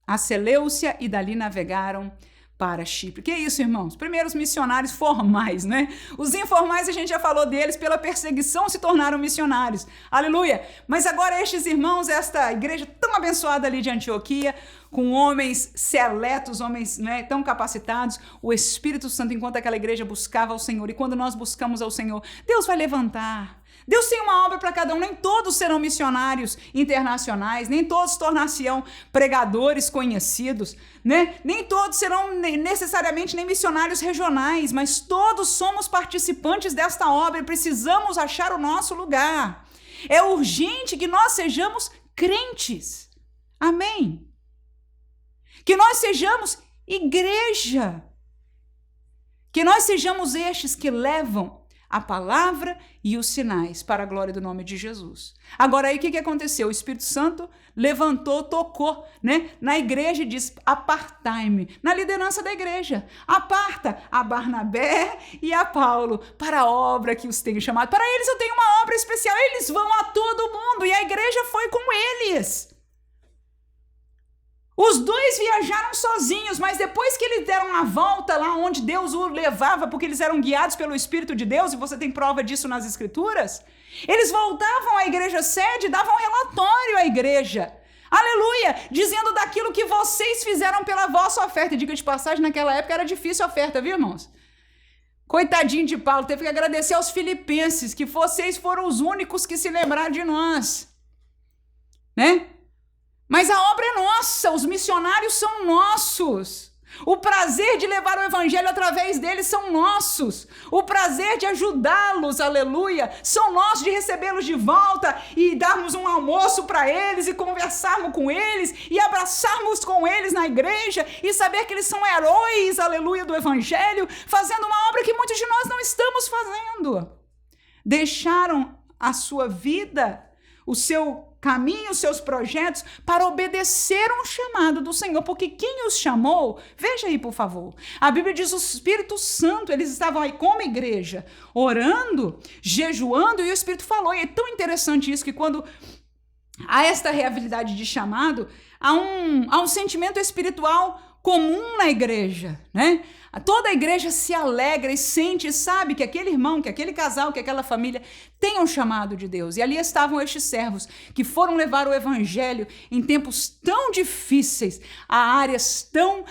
Speaker 1: a Seleucia e dali navegaram para Chipre. Que isso, irmãos? Primeiros missionários formais, né? Os informais a gente já falou deles, pela perseguição se tornaram missionários. Aleluia! Mas agora estes irmãos, esta igreja tão abençoada ali de Antioquia, com homens seletos, homens, né, tão capacitados, o Espírito Santo, enquanto aquela igreja buscava ao Senhor. E quando nós buscamos ao Senhor, Deus vai levantar. Deus tem uma obra para cada um, nem todos serão missionários internacionais, nem todos tornar-se-ão pregadores conhecidos, né? Nem todos serão necessariamente nem missionários regionais, mas todos somos participantes desta obra e precisamos achar o nosso lugar. É urgente que nós sejamos crentes. Amém? Que nós sejamos igreja. Que nós sejamos estes que levam a palavra e os sinais para a glória do nome de Jesus. Agora aí o que aconteceu? O Espírito Santo levantou, tocou, né, na igreja e disse: apartai-me, na liderança da igreja, aparta a Barnabé e a Paulo para a obra que os tenho chamado. Para eles eu tenho uma obra especial, eles vão a todo mundo, e a igreja foi com eles. Os dois viajaram sozinhos, mas depois que eles deram a volta lá onde Deus os levava, porque eles eram guiados pelo Espírito de Deus, e você tem prova disso nas Escrituras, eles voltavam à igreja sede e davam relatório à igreja. Aleluia! Dizendo daquilo que vocês fizeram pela vossa oferta. E diga de passagem, naquela época era difícil a oferta, viu, irmãos? Coitadinho de Paulo, teve que agradecer aos filipenses, que vocês foram os únicos que se lembraram de nós. Né? Mas a obra é nossa, os missionários são nossos. O prazer de levar o evangelho através deles são nossos. O prazer de ajudá-los, aleluia, são nossos, de recebê-los de volta e darmos um almoço para eles e conversarmos com eles e abraçarmos com eles na igreja e saber que eles são heróis, aleluia, do evangelho, fazendo uma obra que muitos de nós não estamos fazendo. Deixaram a sua vida, o seu caminho, os seus projetos, para obedecer um chamado do Senhor, porque quem os chamou, veja aí, por favor, a Bíblia diz o Espírito Santo, eles estavam aí como igreja, orando, jejuando, e o Espírito falou, e é tão interessante isso, que quando há esta reabilidade de chamado, há um sentimento espiritual comum na igreja, né? Toda a igreja se alegra e sente e sabe que aquele irmão, que aquele casal, que aquela família tem um chamado de Deus. E ali estavam estes servos que foram levar o evangelho em tempos tão difíceis, a áreas tão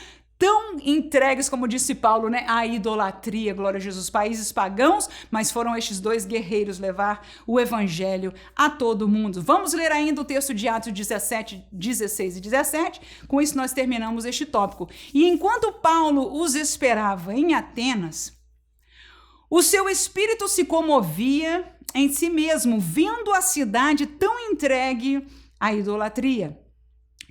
Speaker 1: entregues, como disse Paulo, né, à idolatria, glória a Jesus, países pagãos, mas foram estes dois guerreiros levar o evangelho a todo mundo. Vamos ler ainda o texto de Atos 17, 16 e 17, com isso nós terminamos este tópico. E enquanto Paulo os esperava em Atenas, o seu espírito se comovia em si mesmo, vendo a cidade tão entregue à idolatria.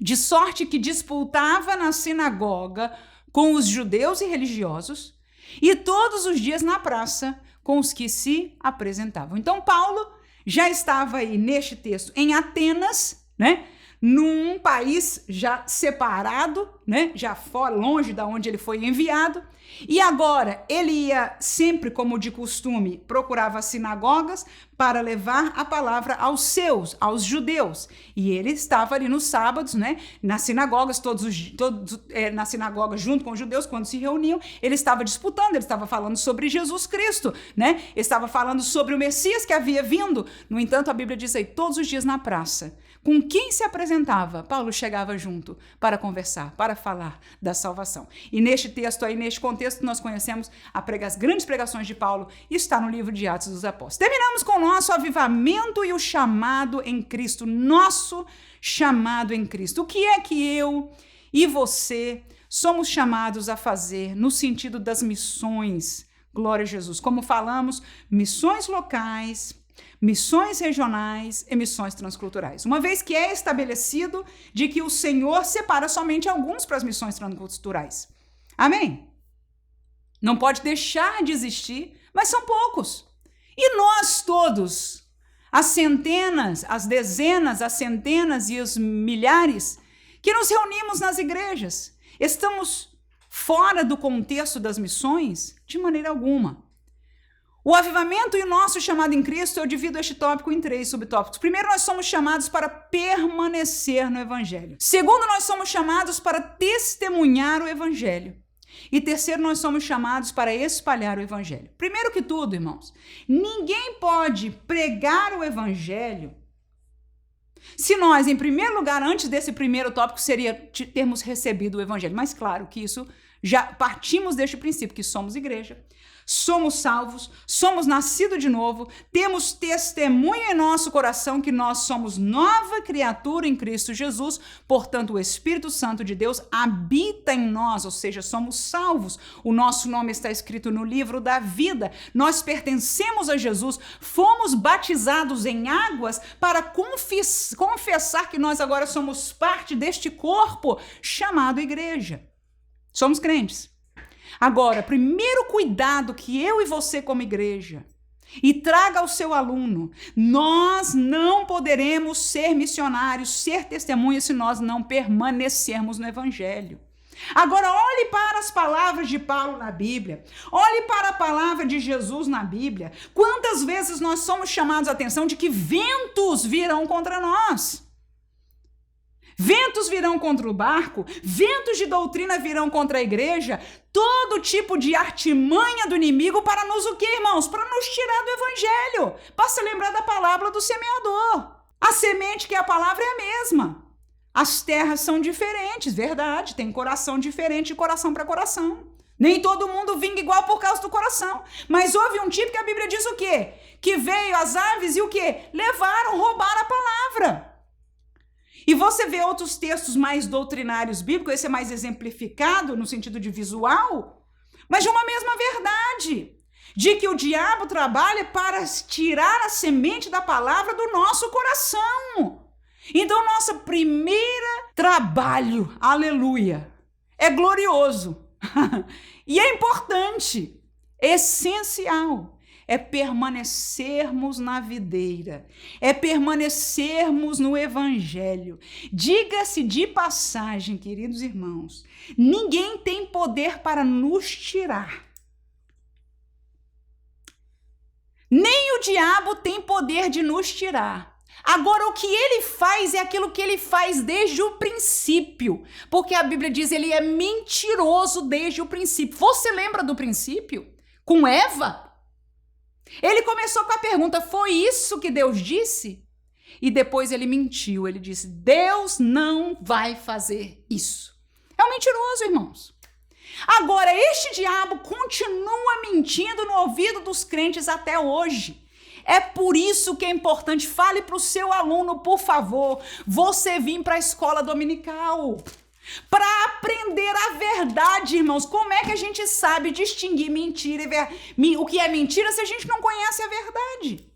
Speaker 1: De sorte que disputava na sinagoga com os judeus e religiosos, e todos os dias na praça com os que se apresentavam. Então, Paulo já estava aí neste texto em Atenas, né? Num país já separado, né? Já fora, longe da onde ele foi enviado. E agora ele ia sempre, como de costume, procurava as sinagogas para levar a palavra aos judeus. E ele estava ali nos sábados, né? Nas sinagogas, na sinagoga junto com os judeus, quando se reuniam, ele estava disputando, ele estava falando sobre Jesus Cristo, né? Ele estava falando sobre o Messias que havia vindo. No entanto, a Bíblia diz aí, todos os dias na praça, com quem se apresentava, Paulo chegava junto para conversar, para falar da salvação. E neste texto aí, neste contexto, nós conhecemos as grandes pregações de Paulo. Isso está no livro de Atos dos Apóstolos. Terminamos com o nosso avivamento e o chamado em Cristo. Nosso chamado em Cristo. O que é que eu e você somos chamados a fazer no sentido das missões? Glória a Jesus. Como falamos, missões locais, missões regionais e missões transculturais. Uma vez que é estabelecido de que o Senhor separa somente alguns para as missões transculturais. Amém? Não pode deixar de existir, mas são poucos. E nós todos, as centenas, as dezenas, as centenas e os milhares que nos reunimos nas igrejas, estamos fora do contexto das missões? De maneira alguma. O avivamento e o nosso chamado em Cristo, eu divido este tópico em 3 subtópicos. Primeiro, nós somos chamados para permanecer no Evangelho. Segundo, nós somos chamados para testemunhar o Evangelho. E terceiro, nós somos chamados para espalhar o Evangelho. Primeiro que tudo, irmãos, ninguém pode pregar o Evangelho se nós, em primeiro lugar, antes desse primeiro tópico, seria termos recebido o Evangelho. Mas claro que isso, já partimos deste princípio, que somos igreja. somos salvos, somos nascidos de novo, temos testemunho em nosso coração que nós somos nova criatura em Cristo Jesus, portanto o Espírito Santo de Deus habita em nós, ou seja, somos salvos, o nosso nome está escrito no livro da vida, nós pertencemos a Jesus, fomos batizados em águas para confessar que nós agora somos parte deste corpo chamado igreja. Somos crentes. Agora, primeiro cuidado que eu e você como igreja, e traga ao seu aluno, nós não poderemos ser missionários, ser testemunhas se nós não permanecermos no evangelho. Agora, olhe para as palavras de Paulo na Bíblia, olhe para a palavra de Jesus na Bíblia. Quantas vezes nós somos chamados a atenção de que ventos virão contra nós? Ventos virão contra o barco, ventos de doutrina virão contra a igreja, todo tipo de artimanha do inimigo para nos o quê, irmãos? Para nos tirar do evangelho. Basta lembrar da palavra do semeador. A semente que é a palavra é a mesma. As terras são diferentes, verdade, tem coração diferente de coração para coração. Nem todo mundo vinga igual por causa do coração. Mas houve um tipo que a Bíblia diz o quê? Que veio as aves e o quê? Levaram, roubaram a palavra. E você vê outros textos mais doutrinários bíblicos, esse é mais exemplificado no sentido de visual, mas de uma mesma verdade, de que o diabo trabalha para tirar a semente da palavra do nosso coração. Então, nosso primeiro trabalho, aleluia, é glorioso e é importante, essencial. É permanecermos na videira, é permanecermos no evangelho. Diga-se de passagem, queridos irmãos, ninguém tem poder para nos tirar. Nem o diabo tem poder de nos tirar. Agora, o que ele faz é aquilo que ele faz desde o princípio, porque a Bíblia diz que ele é mentiroso desde o princípio. Você lembra do princípio? Com Eva? Ele começou com a pergunta, foi isso que Deus disse? E depois ele mentiu, ele disse, Deus não vai fazer isso. É um mentiroso, irmãos. Agora, este diabo continua mentindo no ouvido dos crentes até hoje. É por isso que é importante, fale para o seu aluno, por favor, você vir para a escola dominical. Para aprender a verdade, irmãos. Como é que a gente sabe distinguir mentira e o que é mentira se a gente não conhece a verdade?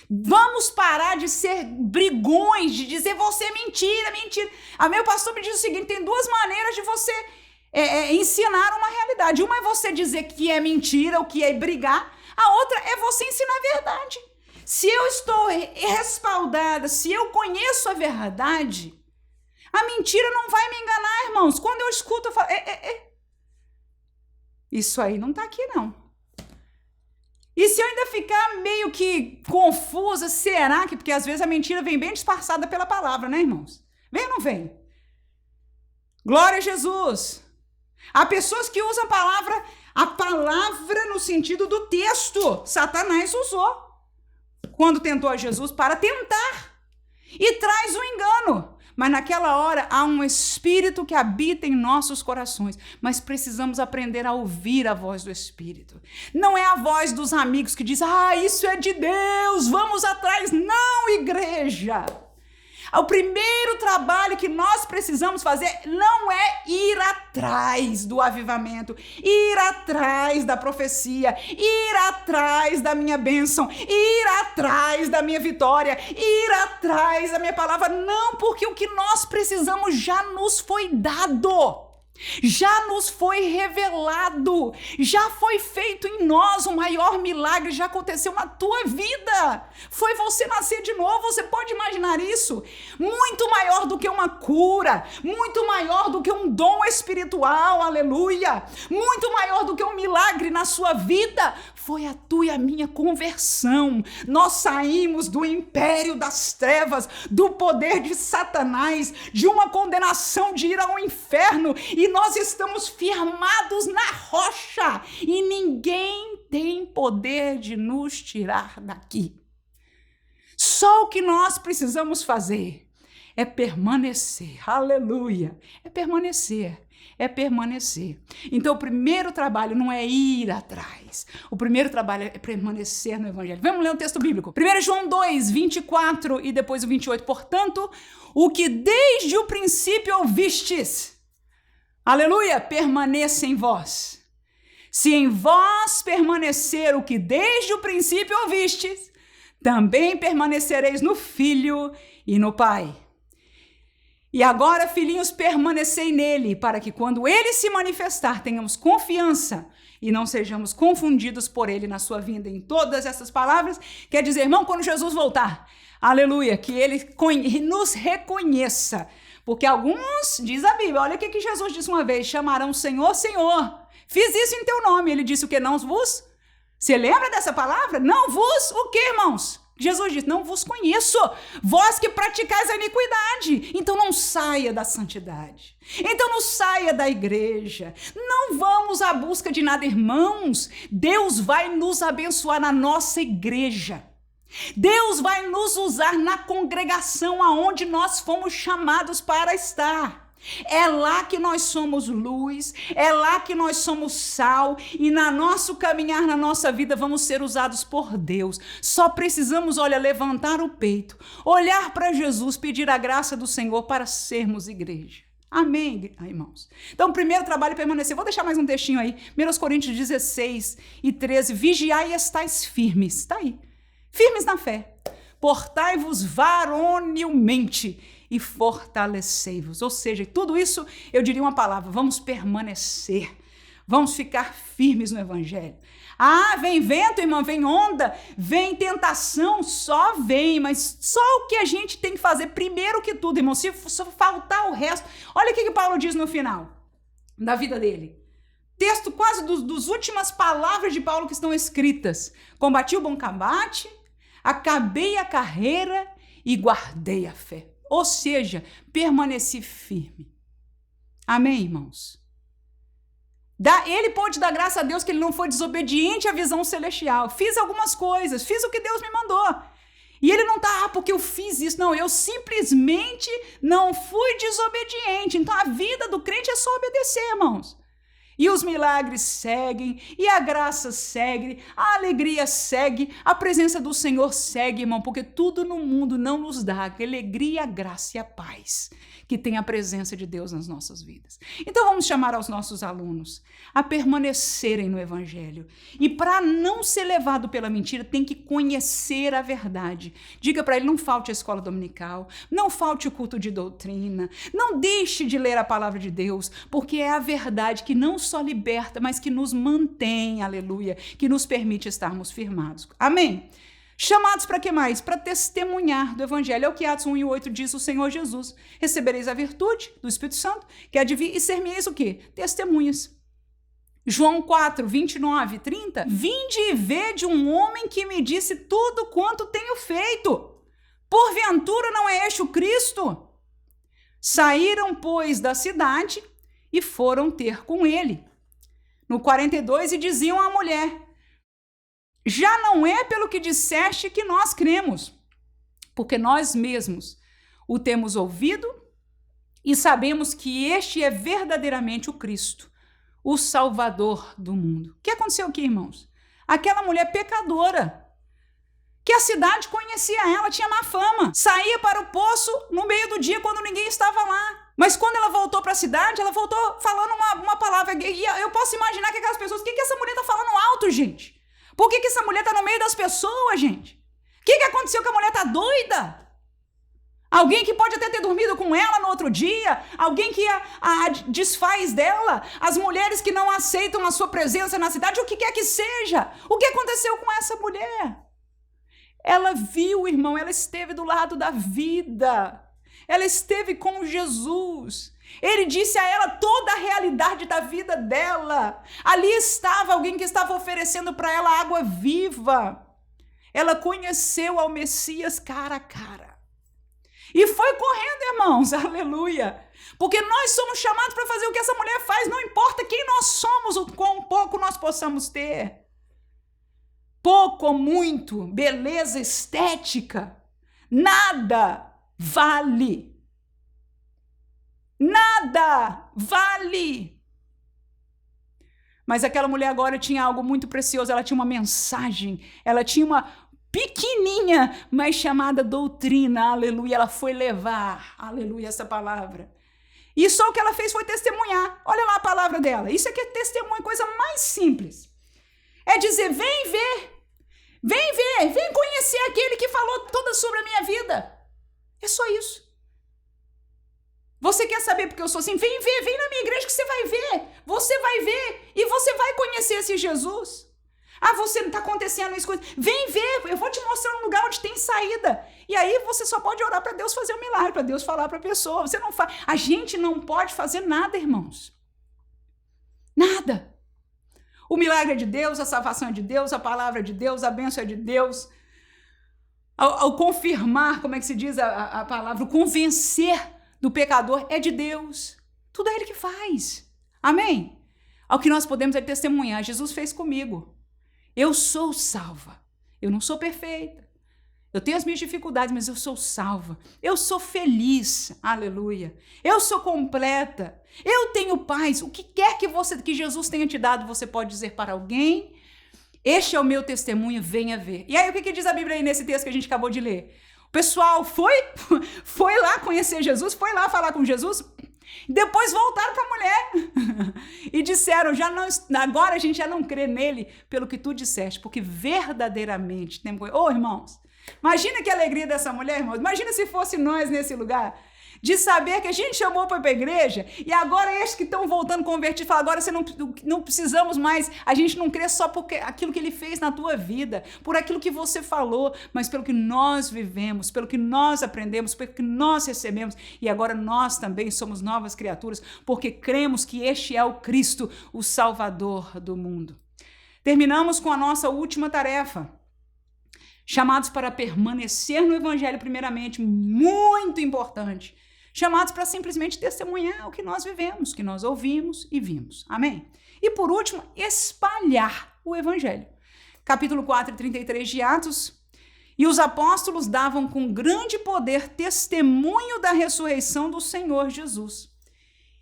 Speaker 1: Vamos parar de ser brigões, de dizer você é mentira, mentira. A meu pastor me diz o seguinte, tem duas maneiras de você ensinar uma realidade. Uma é você dizer que é mentira, o que é brigar. A outra é você ensinar a verdade. Se eu estou respaldada, se eu conheço a verdade, a mentira não vai me enganar, irmãos. Quando eu escuto, eu falo, isso aí não tá aqui, não. E se eu ainda ficar meio que confusa, será que... Porque às vezes a mentira vem bem disfarçada pela palavra, né, irmãos? Vem ou não vem? Glória a Jesus. Há pessoas que usam a palavra no sentido do texto. Satanás usou quando tentou a Jesus para tentar. E traz o engano. Mas naquela hora há um Espírito que habita em nossos corações. Mas precisamos aprender a ouvir a voz do Espírito. Não é a voz dos amigos que diz, isso é de Deus, vamos atrás. Não, igreja. O primeiro trabalho que nós precisamos fazer não é ir atrás do avivamento, ir atrás da profecia, ir atrás da minha bênção, ir atrás da minha vitória, ir atrás da minha palavra. Não, porque o que nós precisamos já nos foi dado. Já nos foi revelado, já foi feito em nós o maior milagre, já aconteceu na tua vida, foi você nascer de novo. Você pode imaginar isso? Muito maior do que uma cura, muito maior do que um dom espiritual, aleluia, muito maior do que um milagre na sua vida, foi a tua e a minha conversão. Nós saímos do império das trevas, do poder de Satanás, de uma condenação de ir ao inferno, e nós estamos firmados na rocha e ninguém tem poder de nos tirar daqui. Só o que nós precisamos fazer é permanecer, aleluia, é permanecer. É permanecer. Então, o primeiro trabalho não é ir atrás. O primeiro trabalho é permanecer no Evangelho. Vamos ler um texto bíblico. 1 João 2, 24 e depois o 28. Portanto, o que desde o princípio ouvistes, aleluia, permaneça em vós. Se em vós permanecer o que desde o princípio ouvistes, também permanecereis no Filho e no Pai. E agora, filhinhos, permanecei nele, para que quando ele se manifestar, tenhamos confiança e não sejamos confundidos por ele na sua vinda. Em todas essas palavras, quer dizer, irmão, quando Jesus voltar, aleluia, que ele nos reconheça. Porque alguns, diz a Bíblia, olha o que Jesus disse uma vez, chamarão Senhor, Senhor. Fiz isso em teu nome. Ele disse o que? Não vos? Você lembra dessa palavra? Não vos, o que, irmãos? Jesus disse, não vos conheço, vós que praticais a iniquidade. Então não saia da santidade. Então não saia da igreja. Não vamos à busca de nada, irmãos. Deus vai nos abençoar na nossa igreja. Deus vai nos usar na congregação aonde nós fomos chamados para estar. É lá que nós somos luz, é lá que nós somos sal e no nosso caminhar, na nossa vida, vamos ser usados por Deus. Só precisamos, levantar o peito, olhar para Jesus, pedir a graça do Senhor para sermos igreja. Amém, irmãos? Então, o primeiro trabalho é permanecer. Vou deixar mais um textinho aí, 1 Coríntios 16 e 13. Vigiai e estáis firmes. Está aí. Firmes na fé. Portai-vos varonilmente e fortalecei-vos. Ou seja, tudo isso, eu diria uma palavra, vamos permanecer. Vamos ficar firmes no Evangelho. Ah, vem vento, irmã, vem onda, vem tentação, só vem, mas só o que a gente tem que fazer, primeiro que tudo, irmão, se faltar o resto, olha o que Paulo diz no final da vida dele. Texto quase dos últimas palavras de Paulo que estão escritas. Combati o bom combate, acabei a carreira e guardei a fé. Ou seja, permaneci firme. Amém, irmãos? Ele pôde dar graça a Deus que ele não foi desobediente à visão celestial. Fiz algumas coisas, fiz o que Deus me mandou. E ele não está, porque eu fiz isso. Não, eu simplesmente não fui desobediente. Então a vida do crente é só obedecer, irmãos. E os milagres seguem, e a graça segue, a alegria segue, a presença do Senhor segue, irmão, porque tudo no mundo não nos dá a alegria, a graça e a paz que tem a presença de Deus nas nossas vidas. Então vamos chamar aos nossos alunos a permanecerem no Evangelho. E para não ser levado pela mentira, tem que conhecer a verdade. Diga para ele, não falte a escola dominical, não falte o culto de doutrina, não deixe de ler a palavra de Deus, porque é a verdade que não só liberta, mas que nos mantém, aleluia, que nos permite estarmos firmados. Amém? Chamados para quê mais? Para testemunhar do Evangelho. É o que Atos 1:8 diz o Senhor Jesus. Recebereis a virtude do Espírito Santo, que há de vir, e ser-me-eis o quê? Testemunhas. João 4, 29 e 30. Vinde e vede um homem que me disse tudo quanto tenho feito. Porventura não é este o Cristo? Saíram, pois, da cidade e foram ter com ele. No 42, e diziam à mulher, já não é pelo que disseste que nós cremos, porque nós mesmos o temos ouvido e sabemos que este é verdadeiramente o Cristo, o Salvador do mundo. O que aconteceu aqui, irmãos? Aquela mulher pecadora, que a cidade conhecia ela, tinha má fama, saía para o poço no meio do dia quando ninguém estava lá. Mas quando ela voltou para a cidade, ela voltou falando uma palavra. E eu posso imaginar que aquelas pessoas, o que essa mulher está falando alto, gente? Por que essa mulher está no meio das pessoas, gente? O que aconteceu que a mulher está doida? Alguém que pode até ter dormido com ela no outro dia, alguém que a desfaz dela, as mulheres que não aceitam a sua presença na cidade, o que quer que seja. O que aconteceu com essa mulher? Ela viu, irmão, ela esteve do lado da vida. Ela esteve com Jesus. Ele disse a ela toda a realidade da vida dela. Ali estava alguém que estava oferecendo para ela água viva. Ela conheceu ao Messias cara a cara. E foi correndo, irmãos, aleluia. Porque nós somos chamados para fazer o que essa mulher faz, não importa quem nós somos, o quão pouco nós possamos ter. Pouco ou muito, beleza estética, nada vale. Nada vale. Mas aquela mulher agora tinha algo muito precioso, ela tinha uma mensagem, ela tinha uma pequenininha, mas chamada doutrina, aleluia, ela foi levar, aleluia, essa palavra. E só o que ela fez foi testemunhar. Olha lá a palavra dela. Isso aqui é testemunho, coisa mais simples. É dizer, vem ver, vem conhecer aquele que falou toda sobre a minha vida. É só isso. Você quer saber porque eu sou assim? Vem ver, vem na minha igreja que você vai ver. Você vai ver e você vai conhecer esse Jesus. Ah, você não está acontecendo isso. Vem ver, eu vou te mostrar um lugar onde tem saída. E aí você só pode orar para Deus fazer um milagre, para Deus falar para a pessoa. Você não faz. A gente não pode fazer nada, irmãos. Nada. O milagre é de Deus, a salvação é de Deus, a palavra é de Deus, a bênção é de Deus. Ao confirmar, como é que se diz a palavra, o convencer do pecador é de Deus. Tudo é Ele que faz. Amém? Ao que nós podemos é testemunhar. Jesus fez comigo. Eu sou salva. Eu não sou perfeita. Eu tenho as minhas dificuldades, mas eu sou salva. Eu sou feliz. Aleluia. Eu sou completa. Eu tenho paz. O que quer que Jesus tenha te dado, você pode dizer para alguém. Este é o meu testemunho, venha ver. E aí, o que diz a Bíblia aí nesse texto que a gente acabou de ler? O pessoal foi lá conhecer Jesus, foi lá falar com Jesus, depois voltaram para a mulher e disseram, agora a gente já não crê nele pelo que tu disseste, porque verdadeiramente temos... Ô, irmãos, imagina que alegria dessa mulher, irmãos, imagina se fosse nós nesse lugar, de saber que a gente chamou para a igreja e agora estes que estão voltando convertidos falam, agora você não precisamos mais, a gente não crê só por aquilo que ele fez na tua vida, por aquilo que você falou, mas pelo que nós vivemos, pelo que nós aprendemos, pelo que nós recebemos e agora nós também somos novas criaturas porque cremos que este é o Cristo, o Salvador do mundo. Terminamos com a nossa última tarefa. Chamados para permanecer no Evangelho primeiramente, muito importante. Chamados para simplesmente testemunhar o que nós vivemos, que nós ouvimos e vimos. Amém? E por último, espalhar o Evangelho. Capítulo 4, 33 de Atos. E os apóstolos davam com grande poder testemunho da ressurreição do Senhor Jesus.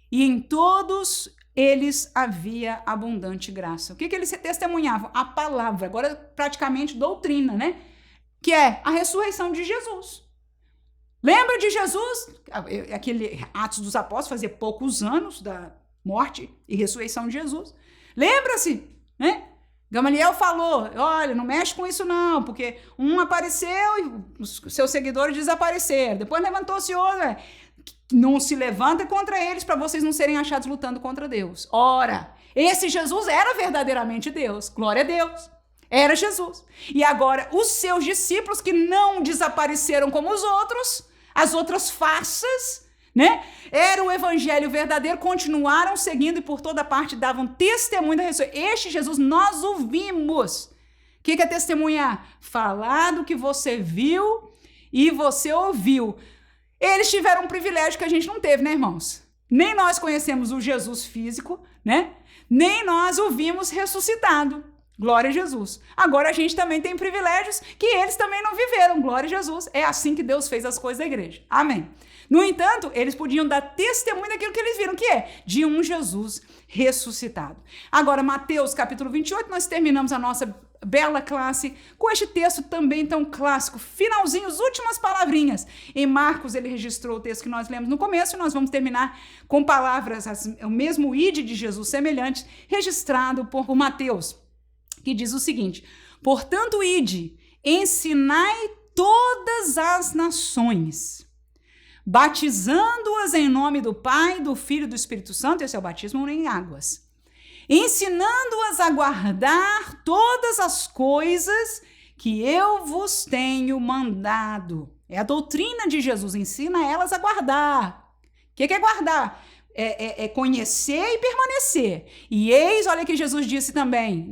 Speaker 1: E em todos eles havia abundante graça. O que eles testemunhavam? A palavra, agora praticamente doutrina, né? Que é a ressurreição de Jesus. Lembra de Jesus? Aquele Atos dos Apóstolos, fazia poucos anos da morte e ressurreição de Jesus. Lembra-se, né? Gamaliel falou, olha, não mexe com isso não, porque um apareceu e os seus seguidores desapareceram. Depois levantou-se outro, não se levanta contra eles para vocês não serem achados lutando contra Deus. Ora, esse Jesus era verdadeiramente Deus, glória a Deus. Era Jesus. E agora, os seus discípulos que não desapareceram como os outros, as outras farsas, né? Era o evangelho verdadeiro, continuaram seguindo e por toda parte davam testemunho da ressurreição. Este Jesus nós o vimos. O que é testemunhar? Falar do que você viu e você ouviu. Eles tiveram um privilégio que a gente não teve, né, irmãos? Nem nós conhecemos o Jesus físico, né? Nem nós o vimos ressuscitado. Glória a Jesus. Agora a gente também tem privilégios que eles também não viveram. Glória a Jesus. É assim que Deus fez as coisas da igreja. Amém. No entanto, eles podiam dar testemunho daquilo que eles viram, que é de um Jesus ressuscitado. Agora, Mateus capítulo 28, nós terminamos a nossa bela classe com este texto também tão clássico. Finalzinho, as últimas palavrinhas. Em Marcos, ele registrou o texto que nós lemos no começo e nós vamos terminar com palavras, o mesmo ide de Jesus semelhantes, registrado por Mateus, que diz o seguinte: portanto, ide, ensinai todas as nações, batizando-as em nome do Pai, do Filho e do Espírito Santo, esse é o batismo em águas, ensinando-as a guardar todas as coisas que eu vos tenho mandado. É a doutrina de Jesus, ensina elas a guardar. O que é guardar? É conhecer e permanecer. E eis, olha que Jesus disse também,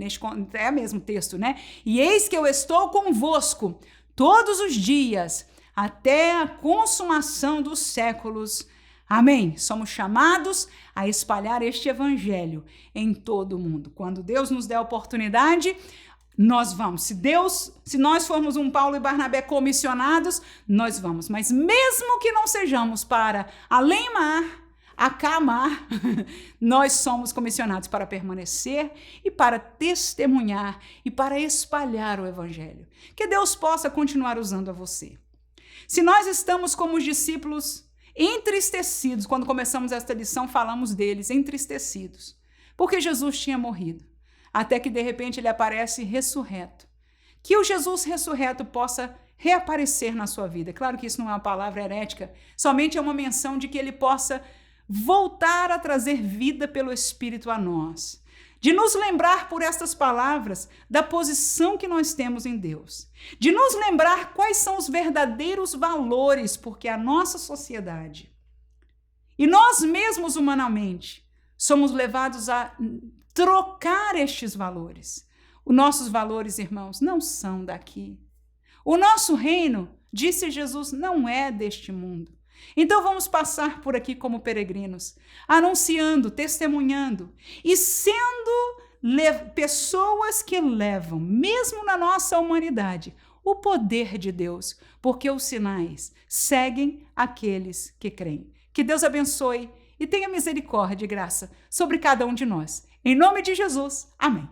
Speaker 1: é o mesmo texto, né? E eis que eu estou convosco todos os dias, até a consumação dos séculos. Amém? Somos chamados a espalhar este evangelho em todo o mundo. Quando Deus nos der a oportunidade, nós vamos. Se nós formos um Paulo e Barnabé comissionados, nós vamos. Mas mesmo que não sejamos para além-mar, a amar, nós somos comissionados para permanecer e para testemunhar e para espalhar o evangelho. Que Deus possa continuar usando a você. Se nós estamos como os discípulos entristecidos, quando começamos esta lição, falamos deles entristecidos, porque Jesus tinha morrido, até que de repente ele aparece ressurreto. Que o Jesus ressurreto possa reaparecer na sua vida. Claro que isso não é uma palavra herética, somente é uma menção de que ele possa voltar a trazer vida pelo Espírito a nós. De nos lembrar por estas palavras da posição que nós temos em Deus. De nos lembrar quais são os verdadeiros valores, porque a nossa sociedade e nós mesmos humanamente somos levados a trocar estes valores. Os nossos valores, irmãos, não são daqui. O nosso reino, disse Jesus, não é deste mundo. Então vamos passar por aqui como peregrinos, anunciando, testemunhando e sendo pessoas que levam, mesmo na nossa humanidade, o poder de Deus, porque os sinais seguem aqueles que creem. Que Deus abençoe e tenha misericórdia e graça sobre cada um de nós. Em nome de Jesus, amém.